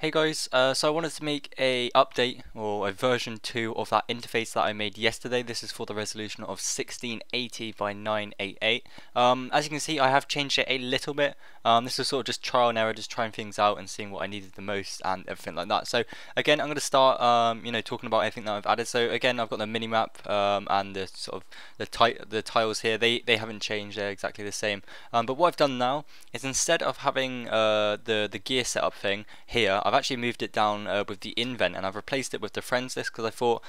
Hey guys, so I wanted to make a update or a version 2 of that interface that I made yesterday. This is for the resolution of 1680 by 988. As you can see, I have changed it a little bit. This is sort of just trial and error, just trying things out and seeing what I needed the most and everything like that. So again, I'm going to start, talking about everything that I've added. So again, I've got the minimap and the sort of the tiles here. They haven't changed; they're exactly the same. But what I've done now is instead of having the gear setup thing here, I've actually moved it down with the invent, and I've replaced it with the friends list because I thought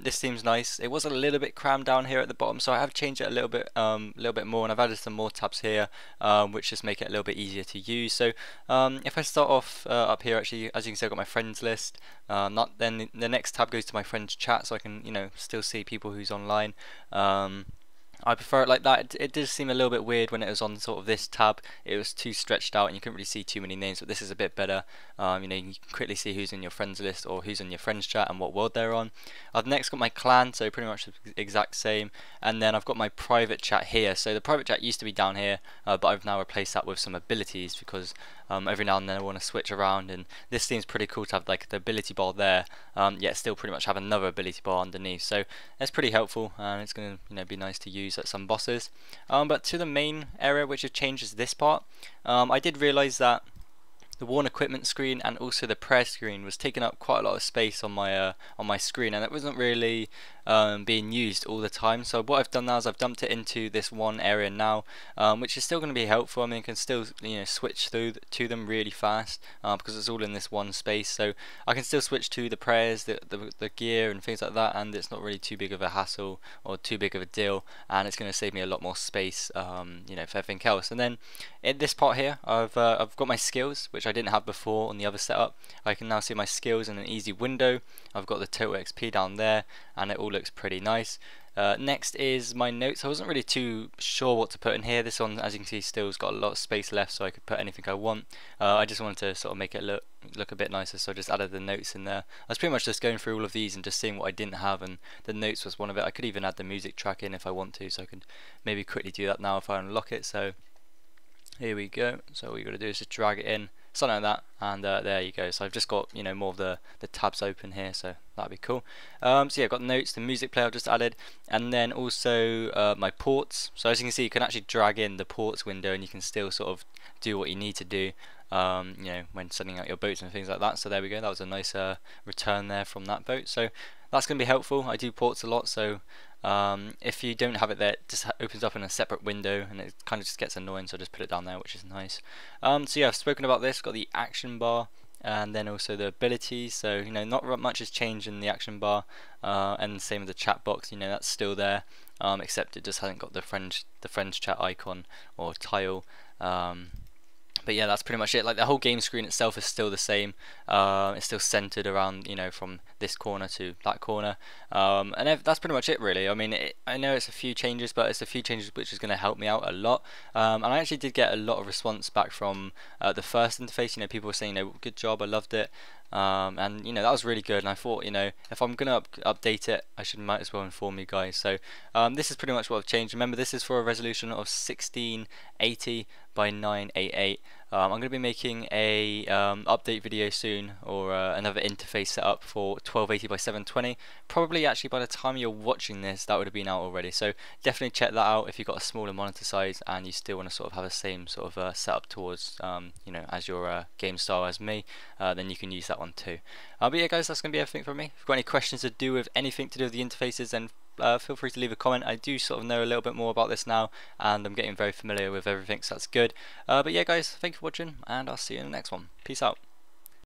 this seems nice. It was a little bit crammed down here at the bottom, so I have changed it a little bit more, and I've added some more tabs here, which just make it a little bit easier to use. So if I start off up here, actually, as you can see, I've got my friends list. Not then the next tab goes to my friends chat, so I can still see people who's online. I prefer it like that. It does seem a little bit weird when it was on sort of this tab. It was too stretched out and you couldn't really see too many names, but this is a bit better. You can quickly see who's in your friends list or who's in your friends chat and what world they're on. I've next got my clan, so pretty much the exact same, and then I've got my private chat here. So the private chat used to be down here, but I've now replaced that with some abilities because every now and then I want to switch around, and this seems pretty cool to have like the ability bar there, yet still pretty much have another ability bar underneath. So that's pretty helpful, and it's going to be nice to use at some bosses. But to the main area, which has changed, is this part. I did realize that the worn equipment screen and also the prayer screen was taking up quite a lot of space on my screen, and it wasn't really being used all the time. So what I've done now is I've dumped it into this one area now, which is still going to be helpful. I mean, you can still switch through to them really fast because it's all in this one space. So I can still switch to the prayers, the gear and things like that, and it's not really too big of a hassle or too big of a deal, and it's going to save me a lot more space, for everything else. And then in this part here, I've got my skills, which I didn't have before on the other setup. I can now see my skills in an easy window. I've got the total XP down there, and it all looks pretty nice. Next is my notes. I wasn't really too sure what to put in here. This one, as you can see, still's got a lot of space left, so I could put anything I want. I just wanted to sort of make it look a bit nicer, so I just added the notes in there. I was pretty much just going through all of these and just seeing what I didn't have, and the notes was one of it. I could even add the music track in if I want to, so I could maybe quickly do that now if I unlock it. So here we go. So all you got to do is just drag it in, something like that, and there you go. So I've just got more of the tabs open here, so that'd be cool. So yeah, I've got notes, the music player I've just added, and then also my ports. So as you can see, you can actually drag in the ports window, and you can still sort of do what you need to do when sending out your boats and things like that. So there we go, that was a nice return there from that boat. So that's going to be helpful. I do ports a lot, so if you don't have it there, it just opens up in a separate window, and it kind of just gets annoying, so just put it down there, which is nice. So yeah, I've spoken about this. Got the action bar and then also the abilities. So not much has changed in the action bar, and the same with the chat box. That's still there, except it just hasn't got the friends chat icon or tile. But yeah, that's pretty much it. Like, the whole game screen itself is still the same. It's still centered around, from this corner to that corner, and that's pretty much it, really. I mean, I know it's a few changes, but it's a few changes which is going to help me out a lot. And I actually did get a lot of response back from the first interface. People were saying, good job, I loved it. And that was really good, and I thought, if I'm gonna update it, might as well inform you guys. So this is pretty much what I've changed. Remember, this is for a resolution of 1680 by 988. I'm going to be making a update video soon, or another interface setup for 1280 by 720. Probably actually by the time you're watching this, that would have been out already. So definitely check that out if you've got a smaller monitor size and you still want to sort of have the same sort of setup towards as your game style as me. Then you can use that one too. But yeah, guys, that's going to be everything from me. If you've got any questions to do with anything to do with the interfaces, then feel free to leave a comment. I do sort of know a little bit more about this now, and I'm getting very familiar with everything, so that's good. But yeah, guys, thank you for watching, and I'll see you in the next one. Peace out.